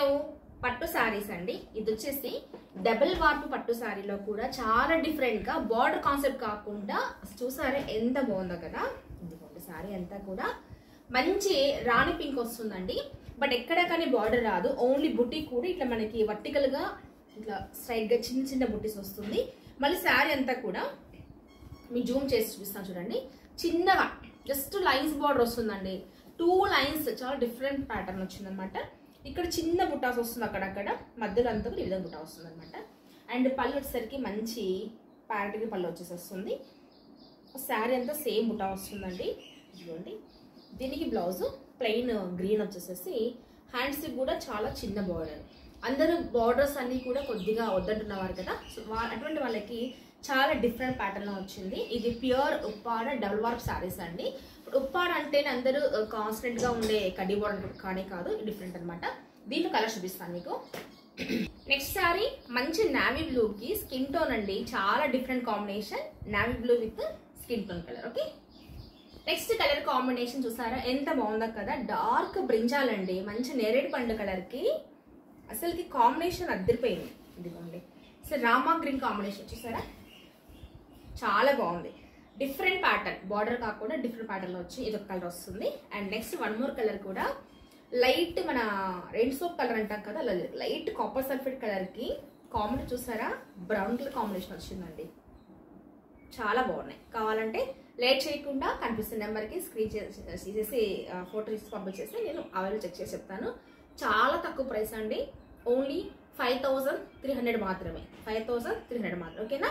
New పట్టు సారీస్ అండి. ఇది వచ్చేసి డబుల్ వార్పు పట్టు సారీలో కూడా చాలా డిఫరెంట్ గా బార్డర్ కాన్సెప్ట్ కాకుండా చూసారా ఎంత బాగుందో కదా. ఇదిగోండి సారీ అంతా కూడా మంచి రాణి పింక్ వస్తుందండి. బట్ ఎక్కడ కానీ బార్డర్ రాదు, ఓన్లీ బుట్టి కూడా ఇట్లా మనకి వర్టికల్ గా ఇట్లా స్ట్రైట్ గా చిన్న చిన్న బుట్టీస్ వస్తుంది. మళ్ళీ శారీ అంతా కూడా మీ జూమ్ చేసి చూపిస్తాను చూడండి, చిన్నగా జస్ట్ లైన్స్ బార్డర్ వస్తుందండి. 2 లైన్స్ చాలా డిఫరెంట్ ప్యాటర్న్ వచ్చింది అనమాట. ఇక్కడ చిన్న బుట్టాస్ వస్తుంది, అక్కడక్కడ మధ్యలో అంతా కూడా ఈ విధంగా బుట్టా వస్తుంది అనమాట. అండ్ పళ్ళు వచ్చేసరికి మంచి ప్యారెట్కి పళ్ళు వచ్చేసి వస్తుంది. శారీ అంతా సేమ్ బుట్టా వస్తుందండి. ఇదిగోండి దీనికి బ్లౌజ్ ప్లెయిన్ గ్రీన్ వచ్చేసేసి, హ్యాండ్స్ కూడా చాలా చిన్న బార్డర్. అందరూ బార్డర్స్ అన్ని కూడా కొద్దిగా వద్దంటున్నవారు కదా, సో అటువంటి వాళ్ళకి చాలా డిఫరెంట్ ప్యాటర్న్ లో వచ్చింది. ఇది pure Uppada double warp saris అండి. ఇప్పుడు ఉప్పాడ అంటేనే అందరూ కాన్స్టెంట్ గా ఉండే కడ్డీ బార్డర్ కానీ కాదు, డిఫరెంట్ అనమాట. దీంట్లో కలర్ చూపిస్తాను మీకు. నెక్స్ట్ సారీ మంచి నావీ బ్లూ కి స్కిన్ టోన్ అండి, చాలా different combination, navy blue with skin tone colour. Okay, next colour combination చూసారా ఎంత బాగుందో కదా, డార్క్ బ్రింజాల్ అండి, మంచి నేరేడు పండు కలర్ కి అసలుకి కాంబినేషన్ అద్దరిపోయింది. ఇదిగోండి సో రామా గ్రీన్ కాంబినేషన్ చూసారా, చాలా బాగుంది. డిఫరెంట్ ప్యాటర్న్, బార్డర్ కాకుండా డిఫరెంట్ ప్యాటర్న్ లో వచ్చి ఇది ఒక కలర్ వస్తుంది. And next one more colour కూడా లైట్ మన రెడ్ సోప్ కలర్ అంటాం కదా, లైట్ కాపర్ సల్ఫేట్ కలర్ కి కాంబినేషన్ చూసారా, బ్రౌన్ కలర్ కాంబినేషన్ వచ్చిందండి. చాలా బాగున్నాయి. కావాలంటే లేట్ చేయకుండా కనిపిస్తున్న నెంబర్కి స్క్రీన్ చేసి ఫోటో తీసి పంపించేసి నేను అవైలబుల్ చెక్ చేసి చెప్తాను. చాలా తక్కువ ప్రైస్ అండి, ఓన్లీ 5300 మాత్రమే, 5300 మాత్రమే. ఓకేనా.